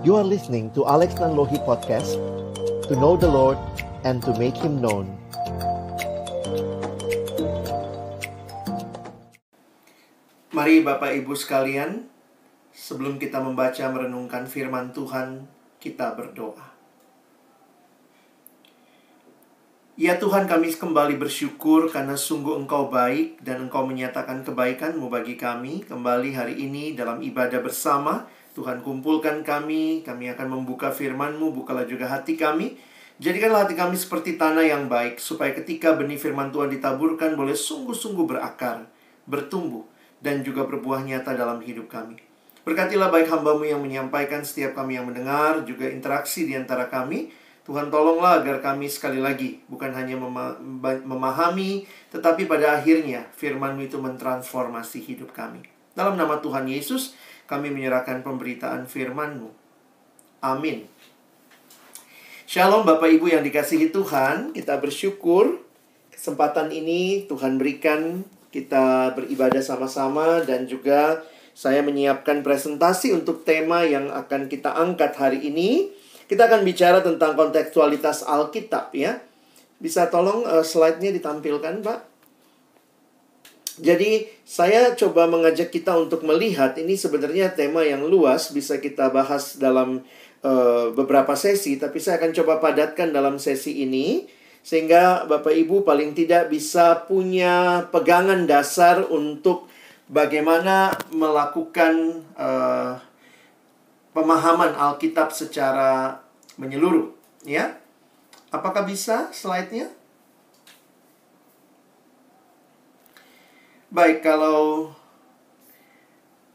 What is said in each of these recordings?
You are listening to Alex Nanlohi Podcast, to know the Lord and to make Him known. Mari Bapak Ibu sekalian, sebelum kita membaca merenungkan firman Tuhan, kita berdoa. Ya Tuhan, kami kembali bersyukur karena sungguh Engkau baik dan Engkau menyatakan kebaikan-Mu bagi kami. Kembali hari ini dalam ibadah bersama, Tuhan kumpulkan kami akan membuka firman-Mu, bukalah juga hati kami. Jadikanlah hati kami seperti tanah yang baik, supaya ketika benih firman Tuhan ditaburkan, boleh sungguh-sungguh berakar, bertumbuh, dan juga berbuah nyata dalam hidup kami. Berkatilah baik hamba-Mu yang menyampaikan, setiap kami yang mendengar, juga interaksi di antara kami. Tuhan tolonglah agar kami sekali lagi bukan hanya memahami, tetapi pada akhirnya firman-Mu itu mentransformasi hidup kami. Dalam nama Tuhan Yesus, kami menyerahkan pemberitaan firman-Mu. Amin. Shalom Bapak Ibu yang dikasihi Tuhan, kita bersyukur kesempatan ini Tuhan berikan kita beribadah sama-sama, dan juga saya menyiapkan presentasi untuk tema yang akan kita angkat hari ini. Kita akan bicara tentang kontekstualitas Alkitab ya. Bisa tolong slide-nya ditampilkan, Pak? Jadi saya coba mengajak kita untuk melihat, ini sebenarnya tema yang luas, bisa kita bahas dalam beberapa sesi, tapi saya akan coba padatkan dalam sesi ini, sehingga Bapak Ibu paling tidak bisa punya pegangan dasar untuk bagaimana melakukan pemahaman Alkitab secara menyeluruh, ya. Apakah bisa slide-nya? Baik, kalau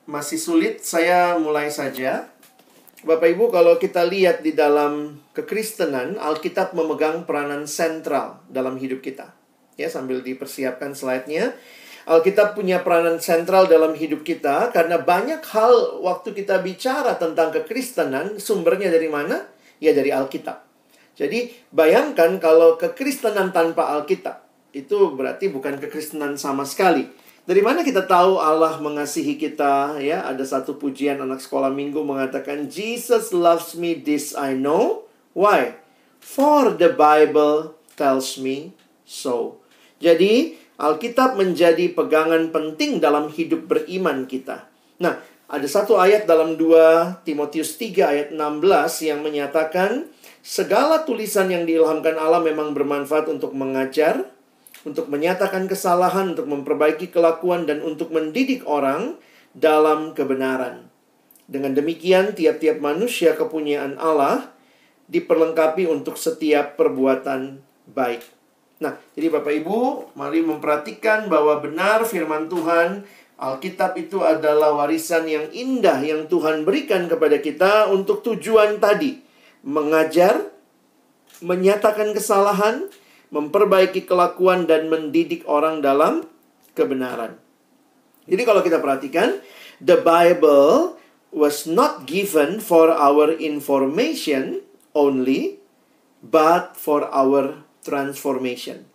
masih sulit, saya mulai saja. Bapak Ibu, kalau kita lihat di dalam kekristenan, Alkitab memegang peranan sentral dalam hidup kita. Ya, sambil dipersiapkan slide-nya. Alkitab punya peranan sentral dalam hidup kita karena banyak hal waktu kita bicara tentang kekristenan, sumbernya dari mana? Ya dari Alkitab. Jadi bayangkan kalau kekristenan tanpa Alkitab, itu berarti bukan kekristenan sama sekali. Dari mana kita tahu Allah mengasihi kita? Ya, ada satu pujian anak sekolah minggu mengatakan, Jesus loves me, this I know. Why? For the Bible tells me so. Jadi Alkitab menjadi pegangan penting dalam hidup beriman kita. Nah, ada satu ayat dalam 2 Timotius 3 ayat 16 yang menyatakan, segala tulisan yang diilhamkan Allah memang bermanfaat untuk mengajar, untuk menyatakan kesalahan, untuk memperbaiki kelakuan, dan untuk mendidik orang dalam kebenaran. Dengan demikian, tiap-tiap manusia kepunyaan Allah diperlengkapi untuk setiap perbuatan baik. Nah, jadi Bapak Ibu, mari memperhatikan bahwa benar firman Tuhan, Alkitab itu adalah warisan yang indah yang Tuhan berikan kepada kita untuk tujuan tadi. Mengajar, menyatakan kesalahan, memperbaiki kelakuan, dan mendidik orang dalam kebenaran. Jadi kalau kita perhatikan, the Bible was not given for our information only, but for our transformation.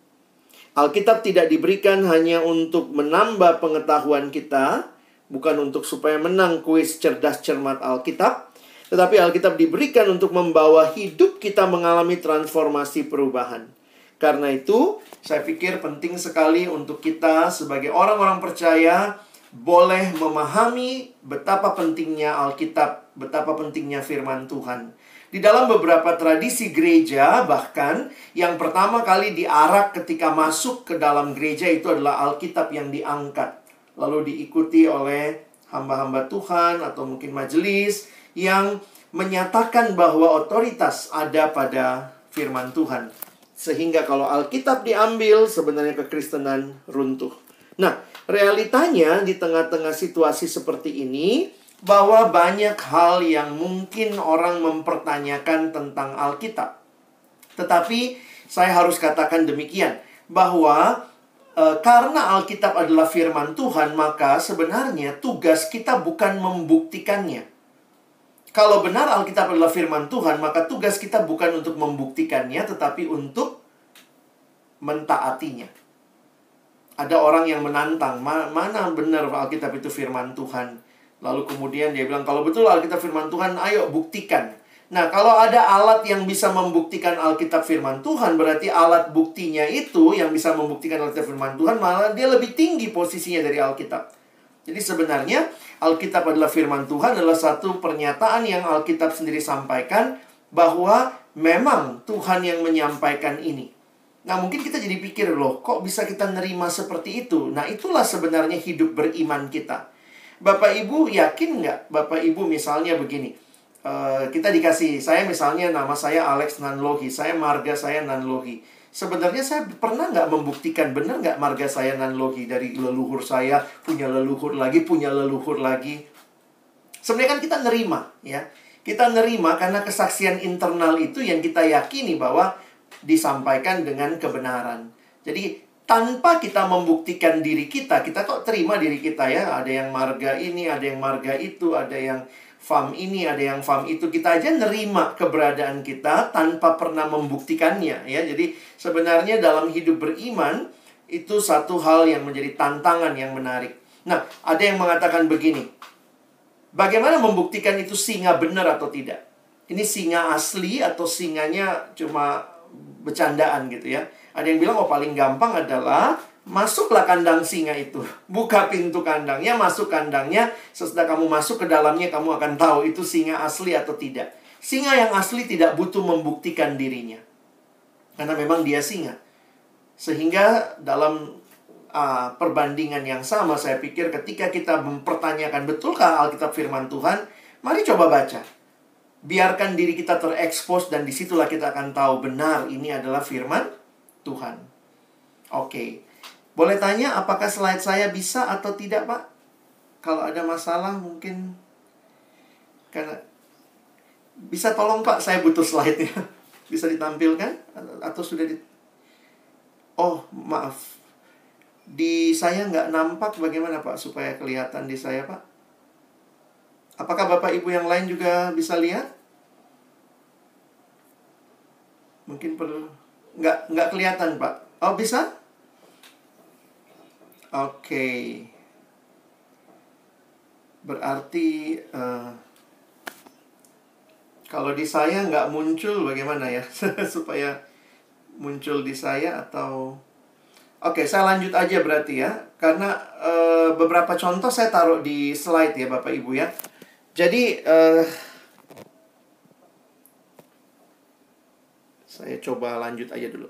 Alkitab tidak diberikan hanya untuk menambah pengetahuan kita, bukan untuk supaya menang kuis cerdas cermat Alkitab, tetapi Alkitab diberikan untuk membawa hidup kita mengalami transformasi perubahan. Karena itu, saya pikir penting sekali untuk kita sebagai orang-orang percaya boleh memahami betapa pentingnya Alkitab, betapa pentingnya firman Tuhan. Di dalam beberapa tradisi gereja, bahkan yang pertama kali diarak ketika masuk ke dalam gereja itu adalah Alkitab yang diangkat, lalu diikuti oleh hamba-hamba Tuhan atau mungkin majelis yang menyatakan bahwa otoritas ada pada firman Tuhan. Sehingga kalau Alkitab diambil, sebenarnya kekristenan runtuh. Nah, realitanya di tengah-tengah situasi seperti ini, bahwa banyak hal yang mungkin orang mempertanyakan tentang Alkitab. Tetapi saya harus katakan demikian, bahwa karena Alkitab adalah firman Tuhan, maka sebenarnya tugas kita bukan membuktikannya. Kalau benar Alkitab adalah firman Tuhan, maka tugas kita bukan untuk membuktikannya, tetapi untuk mentaatinya. Ada orang yang menantang, mana benar Alkitab itu firman Tuhan? Lalu kemudian dia bilang, kalau betul Alkitab firman Tuhan, ayo buktikan. Nah, kalau ada alat yang bisa membuktikan Alkitab firman Tuhan, berarti alat buktinya itu yang bisa membuktikan Alkitab firman Tuhan, malah dia lebih tinggi posisinya dari Alkitab. Jadi sebenarnya Alkitab adalah firman Tuhan, adalah satu pernyataan yang Alkitab sendiri sampaikan, bahwa memang Tuhan yang menyampaikan ini. Nah, mungkin kita jadi pikir, loh, kok bisa kita nerima seperti itu? Nah, itulah sebenarnya hidup beriman kita. Bapak Ibu yakin nggak? Bapak Ibu misalnya begini, kita dikasih, saya misalnya nama saya Alex Nanlohi, saya marga saya Nanlohi. Sebenarnya saya pernah nggak membuktikan benar nggak marga saya Nanlohi dari leluhur saya, punya leluhur lagi, punya leluhur lagi. Sebenarnya kan kita nerima, ya. Kita nerima karena kesaksian internal itu yang kita yakini bahwa disampaikan dengan kebenaran. Jadi tanpa kita membuktikan diri kita kok terima diri kita, ya. Ada yang marga ini, ada yang marga itu, ada yang farm ini, ada yang farm itu. Kita aja nerima keberadaan kita tanpa pernah membuktikannya, ya. Jadi sebenarnya dalam hidup beriman itu satu hal yang menjadi tantangan yang menarik. Nah, ada yang mengatakan begini, bagaimana membuktikan itu singa benar atau tidak? Ini singa asli atau singanya cuma bercandaan gitu, ya. Ada yang bilang, oh paling gampang adalah masuklah kandang singa itu. Buka pintu kandangnya, masuk kandangnya. Sesudah kamu masuk ke dalamnya, kamu akan tahu itu singa asli atau tidak. Singa yang asli tidak butuh membuktikan dirinya, karena memang dia singa. Sehingga dalam perbandingan yang sama, saya pikir ketika kita mempertanyakan betulkah Alkitab firman Tuhan, mari coba baca. Biarkan diri kita terekspos, dan disitulah kita akan tahu benar ini adalah firman Tuhan. Oke. Boleh tanya apakah slide saya bisa atau tidak, Pak? Kalau ada masalah mungkin, karena bisa tolong Pak, saya butuh slide-nya. Bisa ditampilkan? Atau sudah Oh, maaf. Di saya nggak nampak, bagaimana Pak supaya kelihatan di saya, Pak? Apakah Bapak Ibu yang lain juga bisa lihat? Mungkin perlu. Nggak kelihatan, Pak. Oh, bisa? Oke. Berarti kalau di saya nggak muncul, bagaimana ya? Supaya muncul di saya atau... Oke, saya lanjut aja berarti ya. Karena beberapa contoh saya taruh di slide ya Bapak Ibu ya. Jadi saya coba lanjut aja dulu.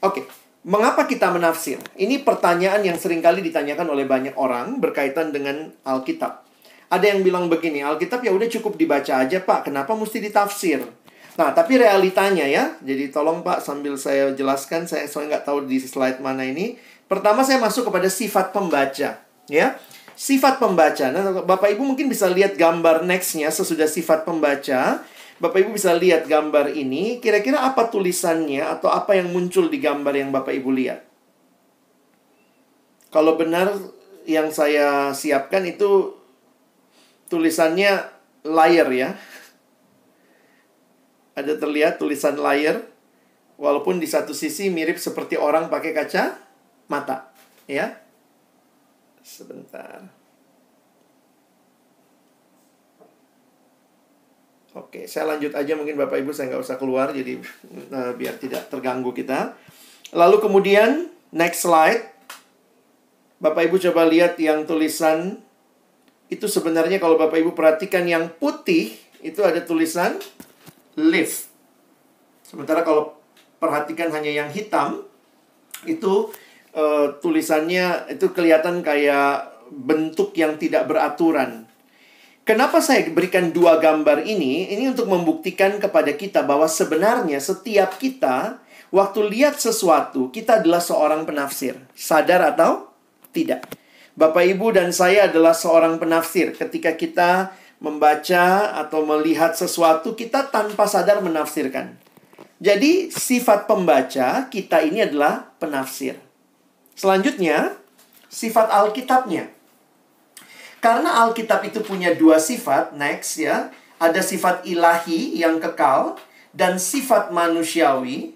Oke, mengapa kita menafsir? Ini pertanyaan yang seringkali ditanyakan oleh banyak orang berkaitan dengan Alkitab. Ada yang bilang begini, Alkitab ya udah cukup dibaca aja Pak, kenapa mesti ditafsir? Nah, tapi realitanya ya, jadi tolong Pak sambil saya jelaskan, saya soalnya nggak tahu di slide mana ini. Pertama saya masuk kepada sifat pembaca, ya. Sifat pembaca. Nah, Bapak Ibu mungkin bisa lihat gambar next-nya sesudah sifat pembaca. Bapak Ibu bisa lihat gambar ini, kira-kira apa tulisannya atau apa yang muncul di gambar yang Bapak Ibu lihat. Kalau benar yang saya siapkan itu tulisannya liar ya. Ada terlihat tulisan liar, walaupun di satu sisi mirip seperti orang pakai kaca mata, ya. Sebentar. Oke, saya lanjut aja, mungkin Bapak Ibu saya nggak usah keluar, jadi biar tidak terganggu kita. Lalu kemudian, next slide. Bapak Ibu coba lihat yang tulisan, itu sebenarnya kalau Bapak Ibu perhatikan yang putih, itu ada tulisan live. Sementara kalau perhatikan hanya yang hitam, itu tulisannya itu kelihatan kayak bentuk yang tidak beraturan. Kenapa saya berikan dua gambar ini? Ini untuk membuktikan kepada kita bahwa sebenarnya setiap kita, waktu lihat sesuatu, kita adalah seorang penafsir. Sadar atau tidak? Bapak, Ibu, dan saya adalah seorang penafsir. Ketika kita membaca atau melihat sesuatu, kita tanpa sadar menafsirkan. Jadi, sifat pembaca kita ini adalah penafsir. Selanjutnya, sifat Alkitabnya. Karena Alkitab itu punya dua sifat, next ya. Ada sifat ilahi yang kekal dan sifat manusiawi.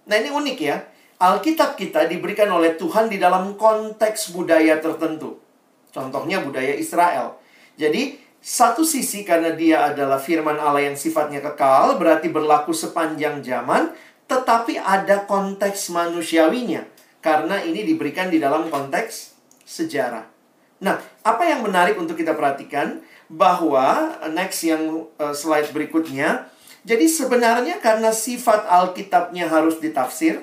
Nah, ini unik ya. Alkitab kita diberikan oleh Tuhan di dalam konteks budaya tertentu. Contohnya budaya Israel. Jadi, satu sisi karena dia adalah firman Allah yang sifatnya kekal, berarti berlaku sepanjang zaman, tetapi ada konteks manusiawinya. Karena ini diberikan di dalam konteks sejarah. Nah, apa yang menarik untuk kita perhatikan? Bahwa, next yang slide berikutnya, jadi sebenarnya karena sifat Alkitabnya harus ditafsir,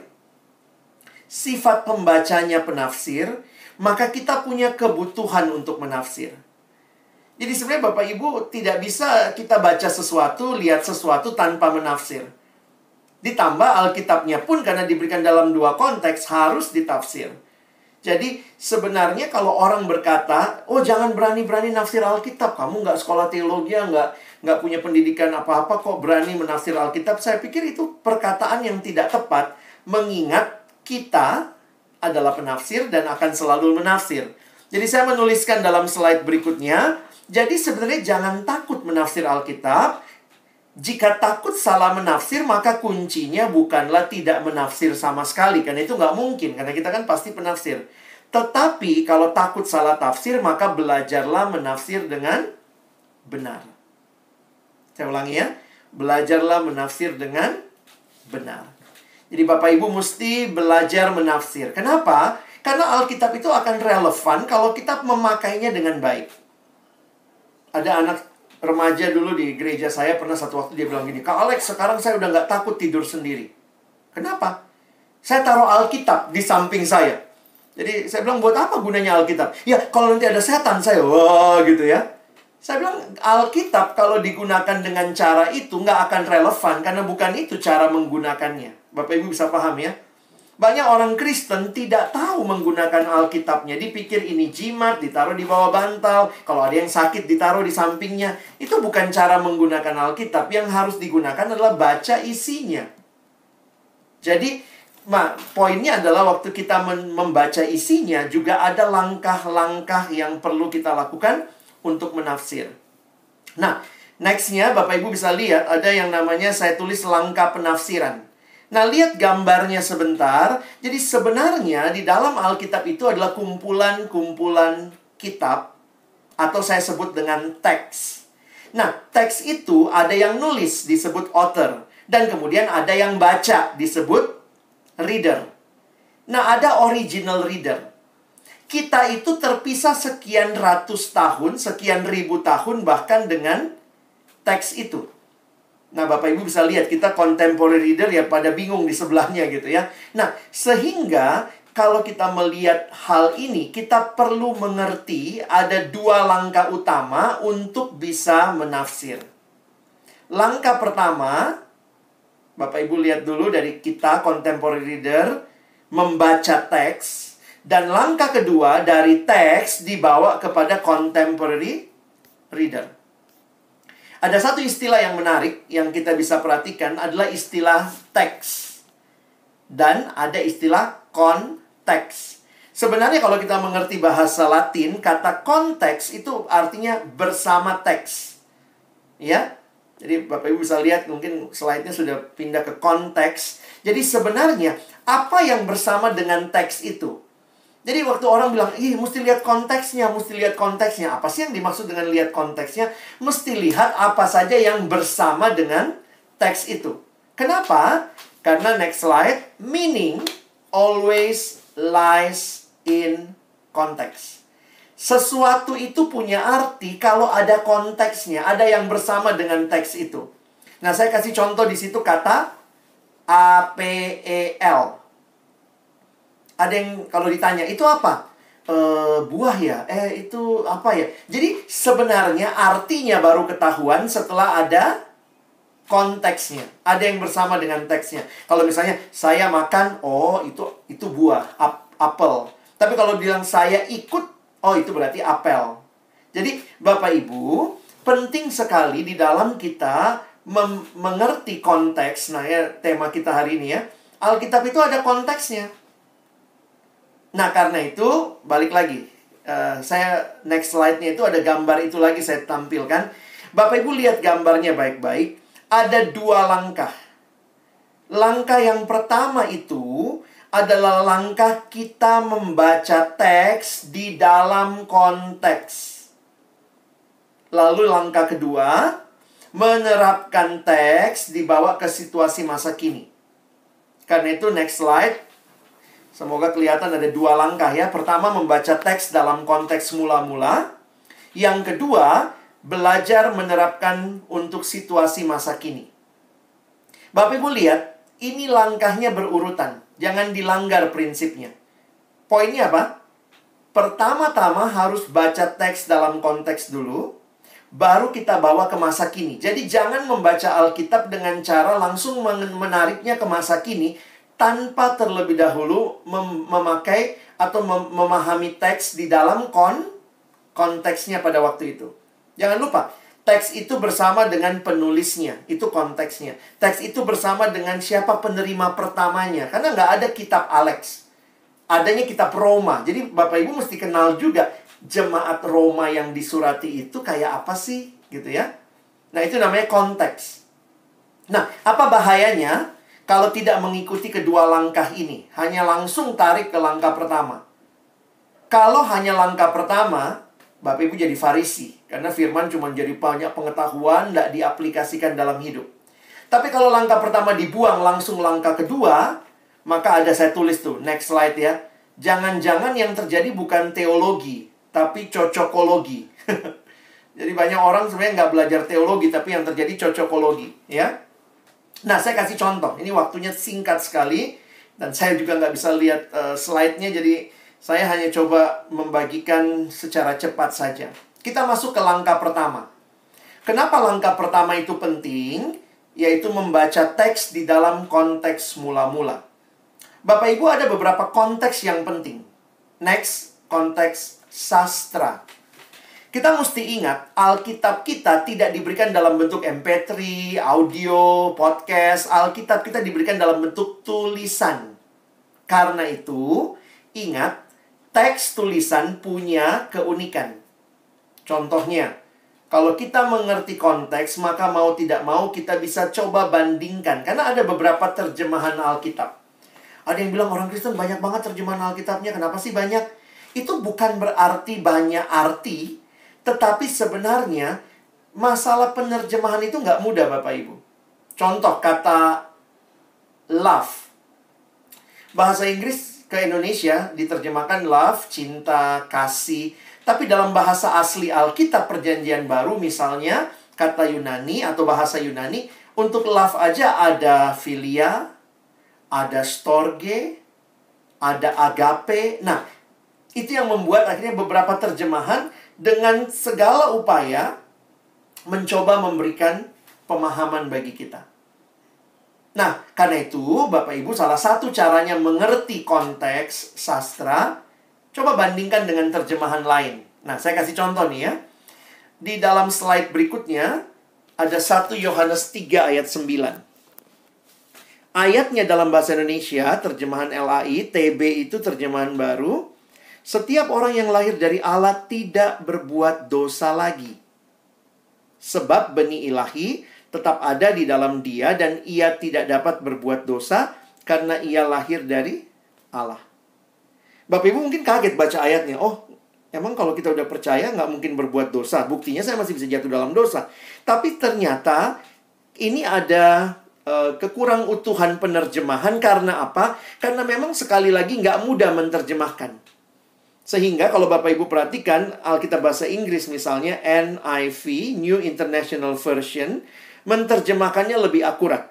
sifat pembacanya penafsir, maka kita punya kebutuhan untuk menafsir. Jadi sebenarnya Bapak Ibu tidak bisa kita baca sesuatu, lihat sesuatu tanpa menafsir. Ditambah Alkitabnya pun karena diberikan dalam dua konteks harus ditafsir. Jadi sebenarnya kalau orang berkata, oh jangan berani-berani nafsir Alkitab, kamu nggak sekolah teologi, nggak punya pendidikan apa-apa kok berani menafsir Alkitab. Saya pikir itu perkataan yang tidak tepat, mengingat kita adalah penafsir dan akan selalu menafsir. Jadi saya menuliskan dalam slide berikutnya, jadi sebenarnya jangan takut menafsir Alkitab. Jika takut salah menafsir, maka kuncinya bukanlah tidak menafsir sama sekali. Karena itu nggak mungkin, karena kita kan pasti penafsir. Tetapi kalau takut salah tafsir, maka belajarlah menafsir dengan benar. Saya ulangi ya. Belajarlah menafsir dengan benar. Jadi Bapak Ibu mesti belajar menafsir. Kenapa? Karena Alkitab itu akan relevan kalau kita memakainya dengan baik. Ada anak remaja dulu di gereja saya, pernah satu waktu dia bilang gini, Kak Alex, sekarang saya udah nggak takut tidur sendiri. Kenapa? Saya taruh Alkitab di samping saya. Jadi saya bilang, buat apa gunanya Alkitab? Ya, kalau nanti ada setan, saya, wah gitu ya. Saya bilang, Alkitab kalau digunakan dengan cara itu nggak akan relevan, karena bukan itu cara menggunakannya. Bapak Ibu bisa paham ya? Banyak orang Kristen tidak tahu menggunakan Alkitabnya. Dipikir ini jimat, ditaruh di bawah bantal. Kalau ada yang sakit, ditaruh di sampingnya. Itu bukan cara menggunakan Alkitab. Yang harus digunakan adalah baca isinya. Jadi, poinnya adalah waktu kita membaca isinya, juga ada langkah-langkah yang perlu kita lakukan untuk menafsir. Nah, next-nya Bapak Ibu bisa lihat, ada yang namanya saya tulis langkah penafsiran. Nah, lihat gambarnya sebentar. Jadi sebenarnya di dalam Alkitab itu adalah kumpulan-kumpulan kitab, atau saya sebut dengan teks. Nah, teks itu ada yang nulis, disebut author. Dan kemudian ada yang baca, disebut reader. Nah, ada original reader. Kita itu terpisah sekian ratus tahun, sekian ribu tahun bahkan dengan teks itu. Nah, Bapak Ibu bisa lihat, kita contemporary reader ya pada bingung di sebelahnya gitu ya. Nah, sehingga kalau kita melihat hal ini, kita perlu mengerti ada dua langkah utama untuk bisa menafsir. Langkah pertama, Bapak Ibu lihat dulu dari kita contemporary reader, membaca teks. Dan langkah kedua dari teks dibawa kepada contemporary reader. Ada satu istilah yang menarik yang kita bisa perhatikan adalah istilah teks. Dan ada istilah konteks. Sebenarnya kalau kita mengerti bahasa Latin, kata konteks itu artinya bersama teks. Ya? Jadi Bapak Ibu bisa lihat, mungkin slide-nya sudah pindah ke konteks. Jadi sebenarnya apa yang bersama dengan teks itu? Jadi waktu orang bilang, mesti lihat konteksnya, mesti lihat konteksnya. Apa sih yang dimaksud dengan lihat konteksnya? Mesti lihat apa saja yang bersama dengan teks itu. Kenapa? Karena next slide, meaning always lies in context. Sesuatu itu punya arti kalau ada konteksnya, ada yang bersama dengan teks itu. Nah, saya kasih contoh di situ kata APEL. Ada yang kalau ditanya, itu apa? Buah ya? Itu apa ya? Jadi sebenarnya artinya baru ketahuan setelah ada konteksnya. Ada yang bersama dengan teksnya. Kalau misalnya saya makan, itu buah, apel. Tapi kalau bilang saya ikut, itu berarti apel. Jadi Bapak Ibu, penting sekali di dalam kita mengerti konteks. Nah ya, tema kita hari ini ya. Alkitab itu ada konteksnya. Nah, karena itu, balik lagi. Saya next slide-nya itu ada gambar itu lagi saya tampilkan. Bapak Ibu lihat gambarnya baik-baik. Ada dua langkah. Langkah yang pertama itu adalah langkah kita membaca teks di dalam konteks. Lalu langkah kedua, menerapkan teks dibawa ke situasi masa kini. Karena itu next slide. Semoga kelihatan ada dua langkah ya. Pertama, membaca teks dalam konteks mula-mula. Yang kedua, belajar menerapkan untuk situasi masa kini. Bapak Ibu lihat, ini langkahnya berurutan. Jangan dilanggar prinsipnya. Poinnya apa? Pertama-tama harus baca teks dalam konteks dulu, baru kita bawa ke masa kini. Jadi jangan membaca Alkitab dengan cara langsung menariknya ke masa kini tanpa terlebih dahulu memakai atau memahami teks di dalam konteksnya pada waktu itu. Jangan lupa, teks itu bersama dengan penulisnya, itu konteksnya. Teks itu bersama dengan siapa penerima pertamanya. Karena nggak ada kitab Alex. Adanya kitab Roma. Jadi Bapak Ibu mesti kenal juga jemaat Roma yang disurati itu kayak apa sih, gitu ya. Nah, itu namanya konteks. Nah, apa bahayanya kalau tidak mengikuti kedua langkah ini? Hanya langsung tarik ke langkah pertama. Kalau hanya langkah pertama, Bapak Ibu jadi Farisi. Karena firman cuma jadi banyak pengetahuan, tidak diaplikasikan dalam hidup. Tapi kalau langkah pertama dibuang, langsung langkah kedua, maka ada saya tulis tuh, next slide ya. Jangan-jangan yang terjadi bukan teologi, tapi cocokologi. Jadi banyak orang sebenarnya nggak belajar teologi, tapi yang terjadi cocokologi, ya. Nah, saya kasih contoh. Ini waktunya singkat sekali, dan saya juga nggak bisa lihat slide-nya, jadi saya hanya coba membagikan secara cepat saja. Kita masuk ke langkah pertama. Kenapa langkah pertama itu penting? Yaitu membaca teks di dalam konteks mula-mula. Bapak Ibu, ada beberapa konteks yang penting. Next, konteks sastra. Kita mesti ingat, Alkitab kita tidak diberikan dalam bentuk MP3, audio, podcast. Alkitab kita diberikan dalam bentuk tulisan. Karena itu, ingat, teks tulisan punya keunikan. Contohnya, kalau kita mengerti konteks, maka mau tidak mau kita bisa coba bandingkan. Karena ada beberapa terjemahan Alkitab. Ada yang bilang orang Kristen banyak banget terjemahan Alkitabnya. Kenapa sih banyak? Itu bukan berarti banyak arti. Tetapi sebenarnya masalah penerjemahan itu nggak mudah Bapak Ibu. Contoh kata love. Bahasa Inggris ke Indonesia diterjemahkan love, cinta, kasih. Tapi dalam bahasa asli Alkitab Perjanjian Baru misalnya kata Yunani atau bahasa Yunani, untuk love aja ada philia, ada storge, ada agape. Nah, itu yang membuat akhirnya beberapa terjemahan dengan segala upaya mencoba memberikan pemahaman bagi kita. Nah, karena itu Bapak Ibu, salah satu caranya mengerti konteks sastra, coba bandingkan dengan terjemahan lain. Nah, saya kasih contoh nih ya. Di dalam slide berikutnya ada 1 Yohanes 3 ayat 9. Ayatnya dalam bahasa Indonesia, terjemahan LAI, TB itu terjemahan baru. Setiap orang yang lahir dari Allah tidak berbuat dosa lagi. Sebab benih ilahi tetap ada di dalam dia dan ia tidak dapat berbuat dosa karena ia lahir dari Allah. Bapak Ibu mungkin kaget baca ayatnya. Oh, emang kalau kita udah percaya nggak mungkin berbuat dosa. Buktinya saya masih bisa jatuh dalam dosa. Tapi ternyata ini ada kekurang utuhan penerjemahan. Karena apa? Karena memang sekali lagi nggak mudah menerjemahkan. Sehingga kalau Bapak Ibu perhatikan Alkitab bahasa Inggris misalnya NIV, New International Version, menerjemahkannya lebih akurat.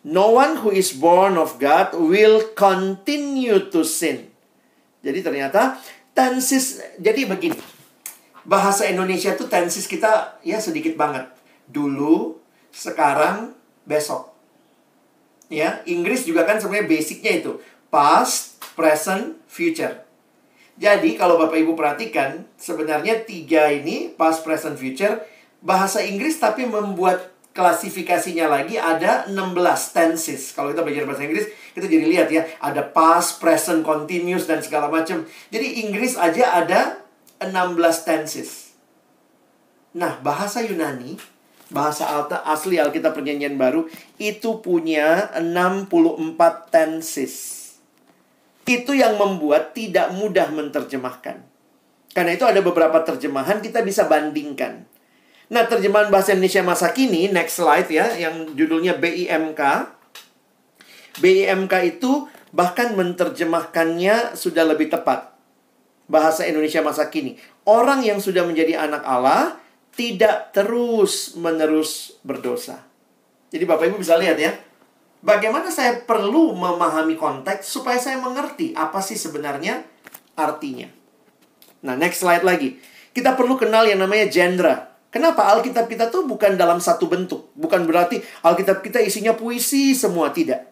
No one who is born of God will continue to sin. Jadi ternyata tenses, jadi begini. Bahasa Indonesia itu tenses kita ya sedikit banget. Dulu, sekarang, besok. Ya, Inggris juga kan sebenarnya basicnya itu past, present, future. Jadi kalau Bapak Ibu perhatikan, sebenarnya 3 ini past, present, future bahasa Inggris, tapi membuat klasifikasinya lagi ada 16 tenses. Kalau kita belajar bahasa Inggris, kita jadi lihat ya, ada past, present, continuous dan segala macam. Jadi Inggris aja ada 16 tenses. Nah, bahasa Yunani, bahasa asli Alkitab Perjanjian Baru itu punya 64 tenses. Itu yang membuat tidak mudah menerjemahkan. Karena itu ada beberapa terjemahan kita bisa bandingkan. Nah, terjemahan bahasa Indonesia masa kini, next slide ya, yang judulnya BIMK. BIMK itu bahkan menerjemahkannya sudah lebih tepat. Bahasa Indonesia masa kini. Orang yang sudah menjadi anak Allah tidak terus-menerus berdosa. Jadi Bapak Ibu bisa lihat ya, bagaimana saya perlu memahami konteks supaya saya mengerti apa sih sebenarnya artinya. Nah, next slide lagi. Kita perlu kenal yang namanya genre. Kenapa Alkitab kita tuh bukan dalam satu bentuk. Bukan berarti Alkitab kita isinya puisi semua, tidak.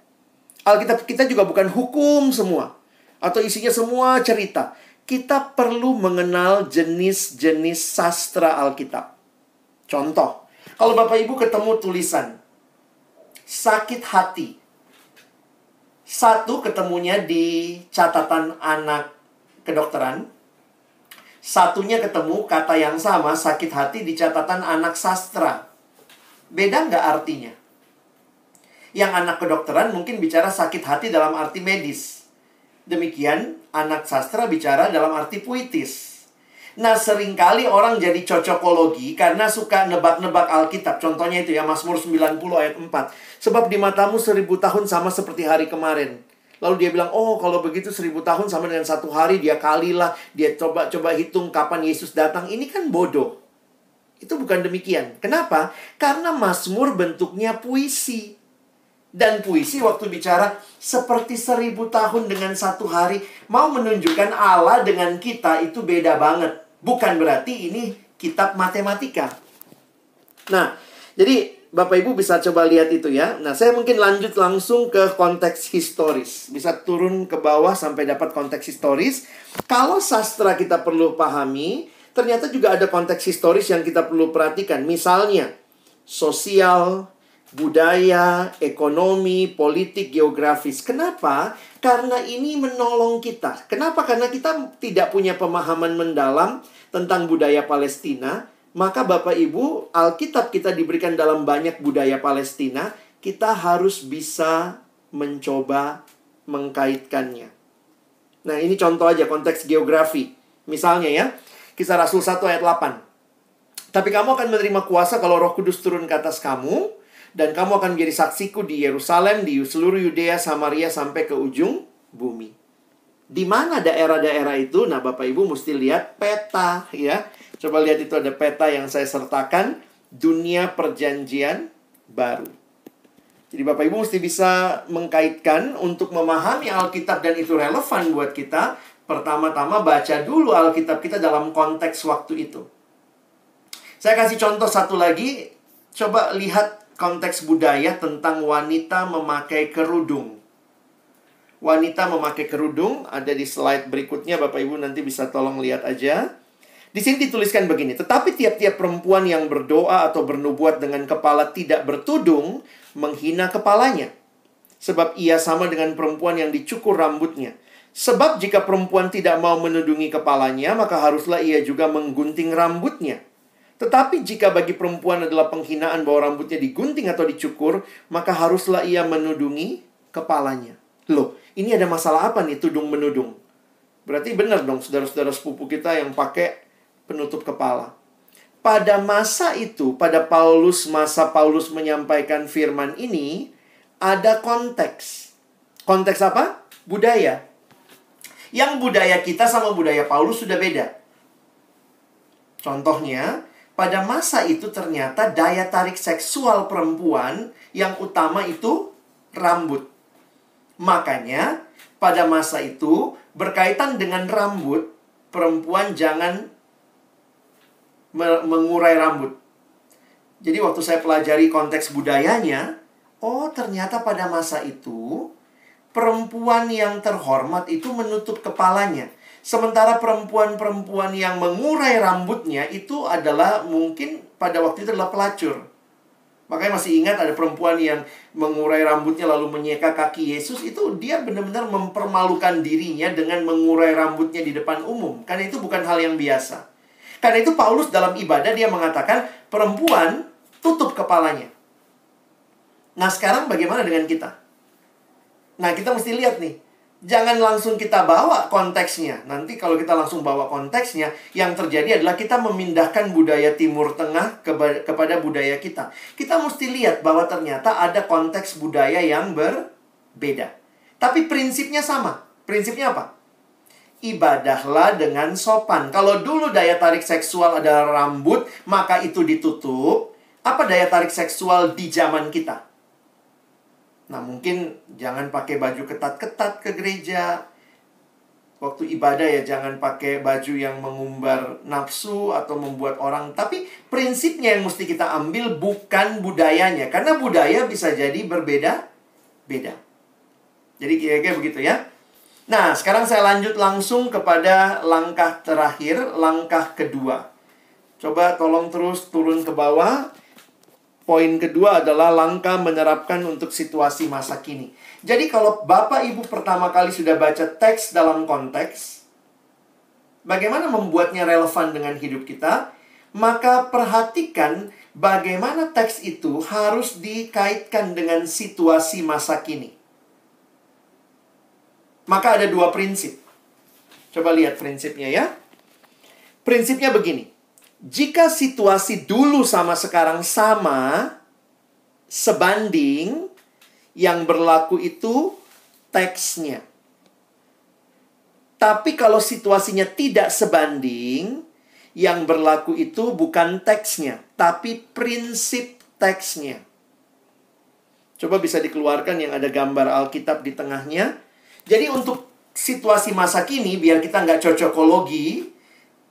Alkitab kita juga bukan hukum semua. Atau isinya semua cerita. Kita perlu mengenal jenis-jenis sastra Alkitab. Contoh, kalau Bapak Ibu ketemu tulisan sakit hati. Satu ketemunya di catatan anak kedokteran. Satunya ketemu kata yang sama, sakit hati, di catatan anak sastra. Beda nggak artinya? Yang anak kedokteran mungkin bicara sakit hati dalam arti medis. Demikian, anak sastra bicara dalam arti puitis. Nah, seringkali orang jadi cocokologi karena suka nebak-nebak Alkitab. Contohnya itu ya, Mazmur 90 ayat 4. Sebab di matamu 1000 tahun sama seperti hari kemarin. Lalu dia bilang, oh kalau begitu 1000 tahun sama dengan 1 hari, dia kalilah. Dia coba hitung kapan Yesus datang. Ini kan bodoh. Itu bukan demikian. Kenapa? Karena Mazmur bentuknya puisi. Dan puisi waktu bicara seperti 1000 tahun dengan 1 hari. Mau menunjukkan Allah dengan kita itu beda banget. Bukan berarti ini kitab matematika. Nah, jadi Bapak Ibu bisa coba lihat itu ya. Nah, saya mungkin lanjut langsung ke konteks historis. Bisa turun ke bawah sampai dapat konteks historis. Kalau sastra kita perlu pahami, ternyata juga ada konteks historis yang kita perlu perhatikan. Misalnya, sosial, budaya, ekonomi, politik, geografis. Kenapa? Karena ini menolong kita. Kenapa? Karena kita tidak punya pemahaman mendalam tentang budaya Palestina. Maka Bapak Ibu, Alkitab kita diberikan dalam banyak budaya Palestina. Kita harus bisa mencoba mengkaitkannya. Nah, ini contoh aja konteks geografi. Misalnya ya, Kisah Rasul 1 ayat 8. Tapi kamu akan menerima kuasa kalau Roh Kudus turun ke atas kamu. Dan kamu akan menjadi saksiku di Yerusalem, di seluruh Yudea, Samaria, sampai ke ujung bumi. Di mana daerah-daerah itu? Nah, Bapak Ibu mesti lihat peta ya. Coba lihat itu ada peta yang saya sertakan. Dunia perjanjian baru. Jadi Bapak Ibu mesti bisa mengkaitkan untuk memahami Alkitab dan itu relevan buat kita. Pertama-tama baca dulu Alkitab kita dalam konteks waktu itu. Saya kasih contoh satu lagi. Coba lihat konteks budaya tentang wanita memakai kerudung. Wanita memakai kerudung ada di slide berikutnya. Bapak Ibu nanti bisa tolong lihat aja. Di sini dituliskan begini. Tetapi tiap-tiap perempuan yang berdoa atau bernubuat dengan kepala tidak bertudung menghina kepalanya. Sebab ia sama dengan perempuan yang dicukur rambutnya. Sebab jika perempuan tidak mau menudungi kepalanya, maka haruslah ia juga menggunting rambutnya. Tetapi jika bagi perempuan adalah penghinaan bahwa rambutnya digunting atau dicukur, maka haruslah ia menudungi kepalanya. Loh, ini ada masalah apa nih tudung-menudung? Berarti benar dong saudara-saudara sepupu kita yang pakai penutup kepala. Pada masa itu, pada masa Paulus menyampaikan firman ini, ada konteks. Konteks apa? Budaya. Yang budaya kita sama budaya Paulus sudah beda. Contohnya, pada masa itu ternyata daya tarik seksual perempuan yang utama itu rambut. Makanya pada masa itu berkaitan dengan rambut, perempuan jangan mengurai rambut. Jadi waktu saya pelajari konteks budayanya, oh ternyata pada masa itu perempuan yang terhormat itu menutup kepalanya. Sementara perempuan-perempuan yang mengurai rambutnya itu adalah mungkin pada waktu itu adalah pelacur. Makanya masih ingat ada perempuan yang mengurai rambutnya lalu menyeka kaki Yesus. Itu dia benar-benar mempermalukan dirinya dengan mengurai rambutnya di depan umum. Karena itu bukan hal yang biasa. Karena itu Paulus dalam ibadah dia mengatakan perempuan tutup kepalanya. Nah sekarang bagaimana dengan kita? Nah kita mesti lihat nih. Jangan langsung kita bawa konteksnya. Nanti kalau kita langsung bawa konteksnya, yang terjadi adalah kita memindahkan budaya Timur Tengah kepada budaya kita. Kita mesti lihat bahwa ternyata ada konteks budaya yang berbeda. Tapi prinsipnya sama. Prinsipnya apa? Ibadahlah dengan sopan. Kalau dulu daya tarik seksual adalah rambut, maka itu ditutup. Apa daya tarik seksual di zaman kita? Nah, mungkin jangan pakai baju ketat-ketat ke gereja. Waktu ibadah ya jangan pakai baju yang mengumbar nafsu atau membuat orang. Tapi prinsipnya yang mesti kita ambil bukan budayanya. Karena budaya bisa jadi berbeda-beda. Jadi kira-kira begitu ya. Nah, sekarang saya lanjut langsung kepada langkah terakhir, langkah kedua. Coba tolong terus turun ke bawah. Poin kedua adalah langkah menerapkan untuk situasi masa kini. Jadi kalau Bapak Ibu pertama kali sudah baca teks dalam konteks, bagaimana membuatnya relevan dengan hidup kita? Maka perhatikan bagaimana teks itu harus dikaitkan dengan situasi masa kini. Maka ada dua prinsip. Coba lihat prinsipnya ya. Prinsipnya begini. Jika situasi dulu sama sekarang sama, sebanding, yang berlaku itu teksnya. Tapi kalau situasinya tidak sebanding, yang berlaku itu bukan teksnya, tapi prinsip teksnya. Coba bisa dikeluarkan yang ada gambar Alkitab di tengahnya. Jadi untuk situasi masa kini, biar kita nggak cocokologi,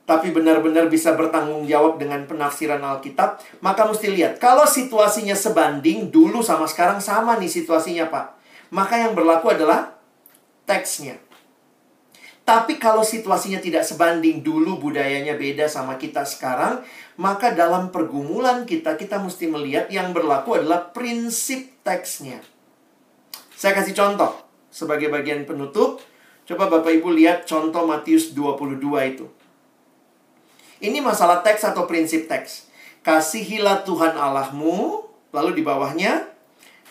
tapi benar-benar bisa bertanggung jawab dengan penafsiran Alkitab, maka mesti lihat. Kalau situasinya sebanding, dulu sama sekarang sama nih situasinya, Pak. Maka yang berlaku adalah teksnya. Tapi kalau situasinya tidak sebanding, dulu budayanya beda sama kita sekarang, maka dalam pergumulan kita mesti melihat yang berlaku adalah prinsip teksnya. Saya kasih contoh sebagai bagian penutup. Coba Bapak Ibu lihat contoh Matius 22 itu. Ini masalah teks atau prinsip teks. Kasihilah Tuhan Allahmu, lalu di bawahnya,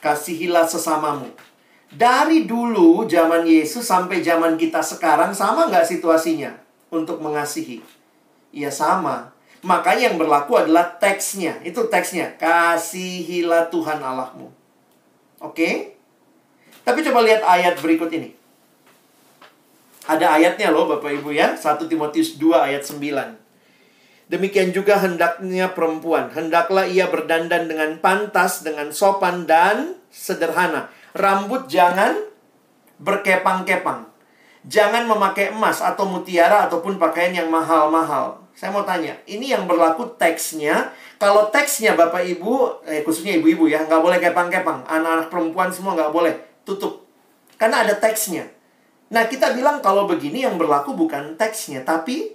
kasihilah sesamamu. Dari dulu zaman Yesus sampai zaman kita sekarang, sama nggak situasinya untuk mengasihi? Ya sama. Makanya yang berlaku adalah teksnya. Itu teksnya. Kasihilah Tuhan Allahmu. Oke? Tapi coba lihat ayat berikut ini. Ada ayatnya loh Bapak Ibu ya. 1 Timotius 2 ayat 9. Demikian juga hendaknya perempuan. Hendaklah ia berdandan dengan pantas, dengan sopan dan sederhana. Rambut jangan berkepang-kepang. Jangan memakai emas atau mutiara ataupun pakaian yang mahal-mahal. Saya mau tanya, ini yang berlaku teksnya. Kalau teksnya Bapak Ibu, khususnya ibu-ibu ya, nggak boleh kepang-kepang. Anak-anak perempuan semua nggak boleh. Tutup. Karena ada teksnya. Nah, kita bilang kalau begini yang berlaku bukan teksnya, tapi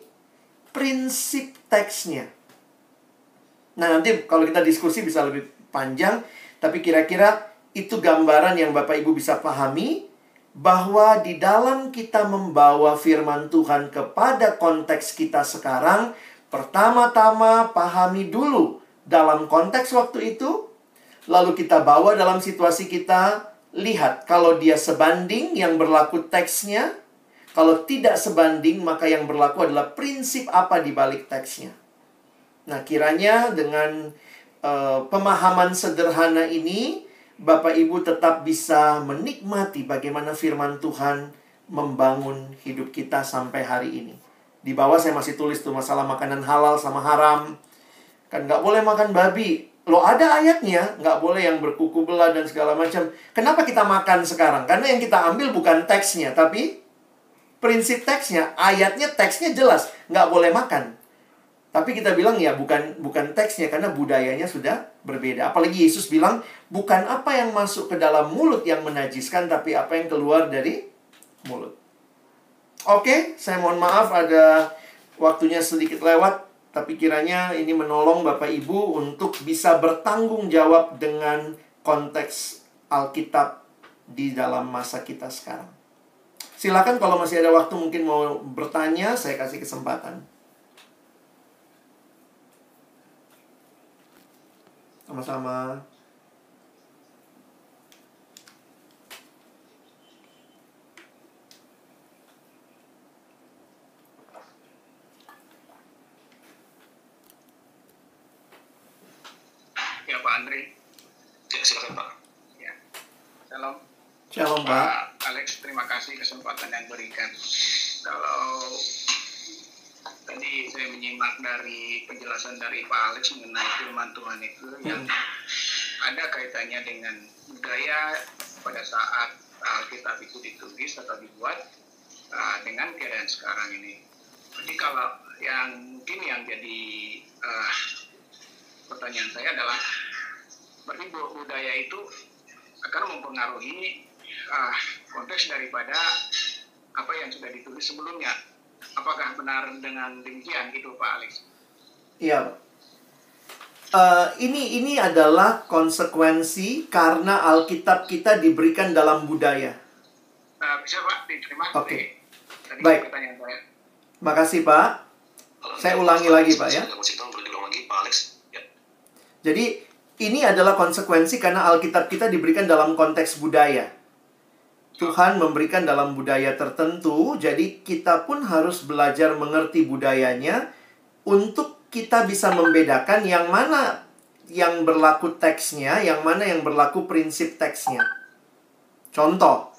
prinsip teksnya. Nah, nanti kalau kita diskusi bisa lebih panjang. Tapi kira-kira itu gambaran yang Bapak Ibu bisa pahami. Bahwa di dalam kita membawa firman Tuhan kepada konteks kita sekarang. Pertama-tama pahami dulu dalam konteks waktu itu. Lalu kita bawa dalam situasi kita. Lihat kalau dia sebanding yang berlaku teksnya. Kalau tidak sebanding, maka yang berlaku adalah prinsip apa di balik teksnya. Nah, kiranya dengan pemahaman sederhana ini, Bapak Ibu tetap bisa menikmati bagaimana firman Tuhan membangun hidup kita sampai hari ini. Di bawah saya masih tulis tuh masalah makanan halal sama haram. Kan nggak boleh makan babi. Loh ada ayatnya, nggak boleh yang berkuku belah dan segala macam. Kenapa kita makan sekarang? Karena yang kita ambil bukan teksnya, tapi prinsip teksnya, ayatnya teksnya jelas, nggak boleh makan. Tapi kita bilang ya bukan teksnya karena budayanya sudah berbeda. Apalagi Yesus bilang bukan apa yang masuk ke dalam mulut yang menajiskan, tapi apa yang keluar dari mulut. Oke, saya mohon maaf ada waktunya sedikit lewat, tapi kiranya ini menolong Bapak Ibu untuk bisa bertanggung jawab dengan konteks Alkitab di dalam masa kita sekarang. Silakan kalau masih ada waktu mungkin mau bertanya, saya kasih kesempatan. Sama-sama. Andre. Ya, silakan Pak. Ya. Shalom. Shalom, Pak. Pak Alex, terima kasih kesempatan yang berikan. Kalau tadi saya menyimak dari penjelasan dari Pak Alex mengenai firman Tuhan itu yang ada kaitannya dengan budaya pada saat Alkitab itu ditulis atau dibuat dengan keadaan sekarang ini. Jadi kalau yang mungkin yang jadi pertanyaan saya adalah berarti budaya itu akan mempengaruhi konteks daripada apa yang sudah ditulis sebelumnya. Apakah benar dengan demikian gitu Pak Alex? Iya, Pak. Ini adalah konsekuensi karena Alkitab kita diberikan dalam budaya. Bisa Pak diterima? Oke. Tadi Baik. pertanyaan saya. Makasih, Pak. Saya ulangi lagi, Pak, ya. Saya masih tahu, boleh diulang lagi Pak Alex. Ya. Jadi, ini adalah konsekuensi karena Alkitab kita diberikan dalam konteks budaya. Tuhan memberikan dalam budaya tertentu, jadi kita pun harus belajar mengerti budayanya untuk kita bisa membedakan yang mana yang berlaku teksnya, yang mana yang berlaku prinsip teksnya. Contoh,